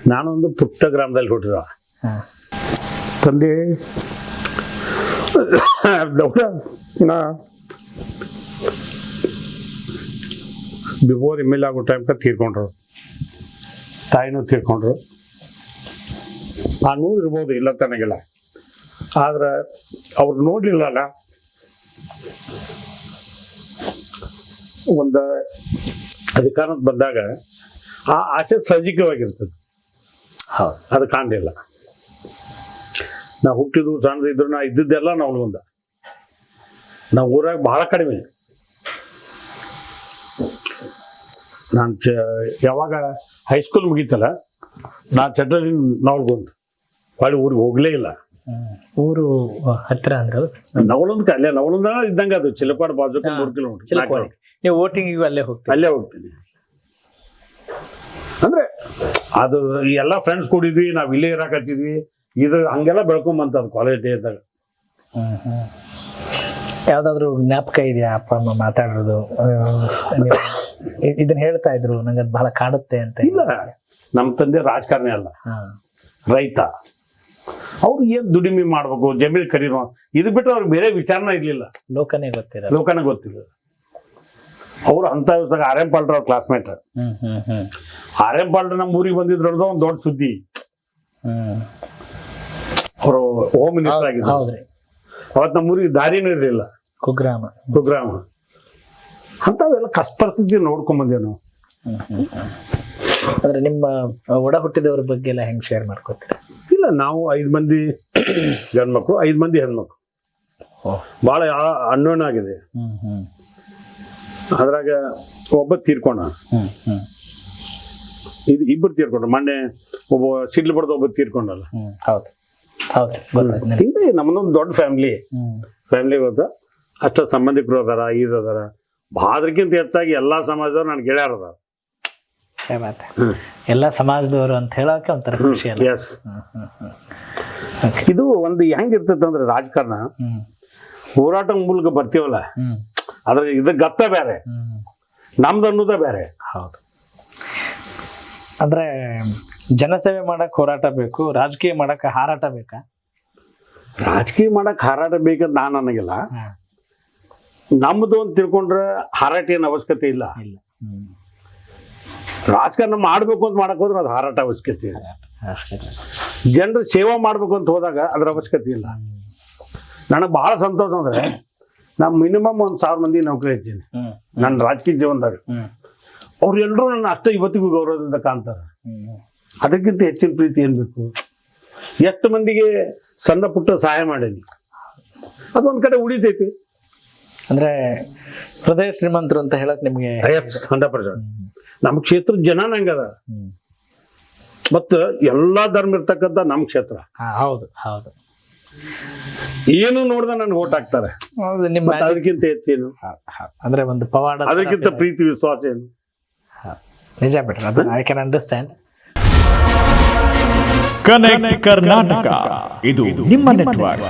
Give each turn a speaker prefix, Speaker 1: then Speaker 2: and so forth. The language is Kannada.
Speaker 1: ನಾನೊಂದು ಪುಟ್ಟ ಗ್ರಾಮದಲ್ಲಿ ಹುಟ್ಟಿದ ತಂದೆ ಬಿಫೋರ್ MLA ಆಗೋ ಟೈಮ್ಗೆ ತೀರ್ಕೊಂಡ್ರು. ತಾಯಿನೂ ತೀರ್ಕೊಂಡ್ರು. ಆ ನೋವು ಇರ್ಬೋದು, ಇಲ್ಲ ತನಗಿಲ್ಲ. ಆದ್ರೆ ಅವ್ರು ನೋಡ್ಲಿಲ್ಲಲ್ಲ, ಒಂದು ಅಧಿಕಾರದ ಬಂದಾಗ ಆ ಆಸೆ ಸಹಜಿಕವಾಗಿರ್ತದೆ.
Speaker 2: ಹೌದು,
Speaker 1: ಅದು ಕಾಣಲಿಲ್ಲ. ನಾವು ಹುಟ್ಟಿದ್ದು ಸಣ್ಣದಿದ್ರು ನಾ ಇದ್ದಿದ್ದೆಲ್ಲ ನಾವು ಮುಂದ. ನಾವು ಊರಾಗ ಬಹಳ ಕಡಿಮೆ. ನಾನು ಯಾವಾಗ ಹೈಸ್ಕೂಲ್ ಮುಗೀತಲ್ಲ, ನಾನು ಚಟ್ರಲ್ಲಿ ನವಲ್ಗೊಂದು ಹೊಳ್ಳಿ ಊರಿಗೆ ಹೋಗ್ಲೇ ಇಲ್ಲ.
Speaker 2: ಊರು ಹತ್ತಿರ ಅಂದ್ರೆ
Speaker 1: ನವಲೊಂದ್ ಅಲ್ಲೇ ನವಲೊಂದ ಇದ್ದಂಗೆ, ಅದು ಚಿಲಪಾಡ್ ಬಾಜು 3 ಕಿಲೋಮೀಟರ್.
Speaker 2: ನೀವು ವೋಟಿಂಗಿಗೂ ಅಲ್ಲೇ ಹೋಗ್ತೀವಿ?
Speaker 1: ಅಲ್ಲೇ ಹೋಗ್ತೀನಿ. ಅಂದ್ರೆ ಅದು ಎಲ್ಲ ಫ್ರೆಂಡ್ಸ್ ಕೂಡಿದ್ವಿ, ನಾವ್ ಇಲ್ಲೇ ಇರಾಕತ್ತಿದ್ವಿ. ಇದು ಹಂಗೆಲ್ಲ ಬೆಳ್ಕೊಂಬಂತ ಅದು ಕಾಲೇಜ್ ಡೇ ಇದ್ದಾಗ.
Speaker 2: ಯಾವ್ದಾದ್ರು ಜ್ಞಾಪಕ ಇದೆಯಾ ಅಪ್ಪ ಅಮ್ಮ ಮಾತಾಡೋದು? ಇದನ್ನ ಹೇಳ್ತಾ ಇದ್ರು, ನಂಗೆ ಅದು ಬಹಳ ಕಾಡುತ್ತೆ ಅಂತ.
Speaker 1: ಇಲ್ಲ, ನಮ್ಮ ತಂದೆ ರಾಜಕಾರಣಿ ಅಲ್ಲ, ರೈತ. ಅವ್ರು ಏನ್ ದುಡಿಮೆ ಮಾಡ್ಬೇಕು, ಜಮೀನ್ ಖರೀದು, ಇದು ಬಿಟ್ಟು ಅವ್ರಿಗೆ ಬೇರೆ ವಿಚಾರನ ಇರ್ಲಿಲ್ಲ.
Speaker 2: ಲೋಕನೇ
Speaker 1: ಗೊತ್ತಿಲ್ಲ. ಅವ್ರು ಅಂತ ದಿವಸ RM ಪಾಲ್ಟ್ರ ಅವ್ರ ಕ್ಲಾಸ್ಮೇಟ್. RM ಪಾಲ್ಟ್ರ ನಮ್ಮ ಊರಿಗೆ ಬಂದಿದ್ರದ್ದು ಒಂದು ದೊಡ್ಡ ಸುದ್ದಿ. ಅವರು ಹೋಮ್ ಮಿನಿಸ್ಟರ್ ಆಗಿದ್ರು. ಅವತ್ತು ನಮ್ಮ ಊರಿಗೆ ದಾರಿನೂ ಇರಲಿಲ್ಲ,
Speaker 2: ಕುಗ್ರಾಮ.
Speaker 1: ಅಂತವೆಲ್ಲ ಕಷ್ಟ ಪರಿಸ್ಥಿತಿ ನೋಡ್ಕೊಂಡ್ ಬಂದೇವ್ ನಾವು.
Speaker 2: ಅಂದ್ರೆ ನಿಮ್ಮ ಒಡ ಹುಟ್ಟಿದವ್ರ ಬಗ್ಗೆ ಎಲ್ಲ ಹೆಂಗ್ ಶೇರ್ ಮಾಡ್ಕೊತೀರ?
Speaker 1: ಇಲ್ಲ, ನಾವು 5 ಮಂದಿ ಗಂಡ್ಮಕ್ಳು, 5 ಮಂದಿ ಹೆಣ್ಮಕ್ಳು. ಬಹಳ ಅನ್ಯೋನ್ಯ ಆಗಿದೆ. ಅದ್ರಾಗ ಒಬ್ಬ ತೀರ್ಕೊಂಡ, ಇಬ್ಬರು ತೀರ್ಕೊಂಡ್ರು. ಮೊನ್ನೆ ಒಬ್ಬ ಸಿಡ್ಲು ಬಡ್ದು ಒಬ್ಬ ತೀರ್ಕೊಂಡಲ್ಲ. ಹಿಂಗೆ ನಮ್ಮದೊಂದು ದೊಡ್ಡ ಫ್ಯಾಮಿಲಿ ಗೊತ್ತ. ಅಷ್ಟ ಸಂಬಂಧಿಕರು ಅದಾರ, ಅದಾರ. ಅದಕ್ಕಿಂತ ಹೆಚ್ಚಾಗಿ ಎಲ್ಲಾ ಸಮಾಜದವ್ರು ನನ್ ಗೆಳೆಯರ್ ಅದಾರ.
Speaker 2: ಎಲ್ಲಾ ಸಮಾಜದವರು ಅಂತ ಹೇಳಕ್ಕೆ ಒಂಥರ ಖುಷಿ ಅಲ್ಲ?
Speaker 1: ಎಸ್. ಇದು ಒಂದು ಹೆಂಗಿರ್ತೈತೆ ಅಂದ್ರೆ, ರಾಜಕಾರಣ ಹೋರಾಟ ಮೂಲಕ ಬರ್ತೀವಲ್ಲ, ಅದ್ರ ಇದು ಗತ್ತ ಬೇರೆ, ನಮ್ದು ಅನ್ನೋದ ಬೇರೆ.
Speaker 2: ಹೌದು. ಅಂದ್ರೆ ಜನಸೇವೆ ಮಾಡಕ್ ಹೋರಾಟ ಬೇಕು, ರಾಜಕೀಯ ಮಾಡಕ್ ಹಾರಾಟ ಬೇಕಾ?
Speaker 1: ರಾಜಕೀಯ ಮಾಡಕ್ ಹಾರಾಟ ಬೇಕಂತ ನಾನು ಅನ್ನಂಗಿಲ್ಲ. ನಮ್ದು ಅಂತ ತಿಳ್ಕೊಂಡ್ರೆ ಹಾರಾಟ ಏನು ಅವಶ್ಯಕತೆ ಇಲ್ಲ. ರಾಜಕಾರಣ ಮಾಡ್ಬೇಕು ಅಂತ ಮಾಡಕ್ ಹೋದ್ರೆ ಅದು ಹಾರಾಟ ಅವಶ್ಯಕತೆ ಇದೆ. ಜನರ ಸೇವಾ ಮಾಡ್ಬೇಕು ಅಂತ ಹೋದಾಗ ಅದ್ರ ಅವಶ್ಯಕತೆ ಇಲ್ಲ. ನನಗೆ ಬಹಳ ಸಂತೋಷ ಅಂದ್ರೆ, ನಾನು ಮಿನಿಮಮ್ 1000 ಮಂದಿ ನೌಕರಿ ಇದ್ದೀನಿ ನನ್ನ ರಾಜಕೀಯ ಜೀವನದಾಗ. ಅವ್ರು ಎಲ್ಲರೂ ನನ್ನ ಅಷ್ಟೇ ಇವತ್ತಿಗೂ ಗೌರವದಿಂದ ಕಾಣ್ತಾರೆ. ಅದಕ್ಕಿಂತ ಹೆಚ್ಚಿನ ಪ್ರೀತಿ ಏನ್ ಬೇಕು? ಎಷ್ಟು ಮಂದಿಗೆ ಸಣ್ಣ ಪುಟ್ಟ ಸಹಾಯ ಮಾಡೀನಿ, ಅದೊಂದ್ ಕಡೆ ಉಳಿತೈತಿ.
Speaker 2: ಅಂದ್ರೆ ಹೃದಯ ಶ್ರೀಮಂತರು ಅಂತ ಹೇಳಕ್ ನಿಮ್ಗೆ
Speaker 1: 100%. ನಮ್ಮ ಕ್ಷೇತ್ರ ಜನ ನಂಗದ, ಮತ್ತ ಎಲ್ಲಾ ಧರ್ಮ ಇರ್ತಕ್ಕಂಥ ನಮ್ ಕ್ಷೇತ್ರ.
Speaker 2: ಹೌದು.
Speaker 1: ಏನು ನೋಡ್ದ ನನ್ಗೆ ಓಟ್ ಹಾಕ್ತಾರೆ. ಅದಕ್ಕಿಂತ ಹೆಚ್ಚೇನು?
Speaker 2: ಅಂದ್ರೆ ಒಂದು ಪವಾಡ,
Speaker 1: ಅದಕ್ಕಿಂತ ಪ್ರೀತಿ ವಿಶ್ವಾಸ ಏನು?
Speaker 2: ನಿಜ ಬಿಡ್ರಿ, ಅದನ್ನ I can understand.
Speaker 3: Connect Karnataka, ಇದು ನಿಮ್ಮ ನೆಟ್ವರ್ಕ್.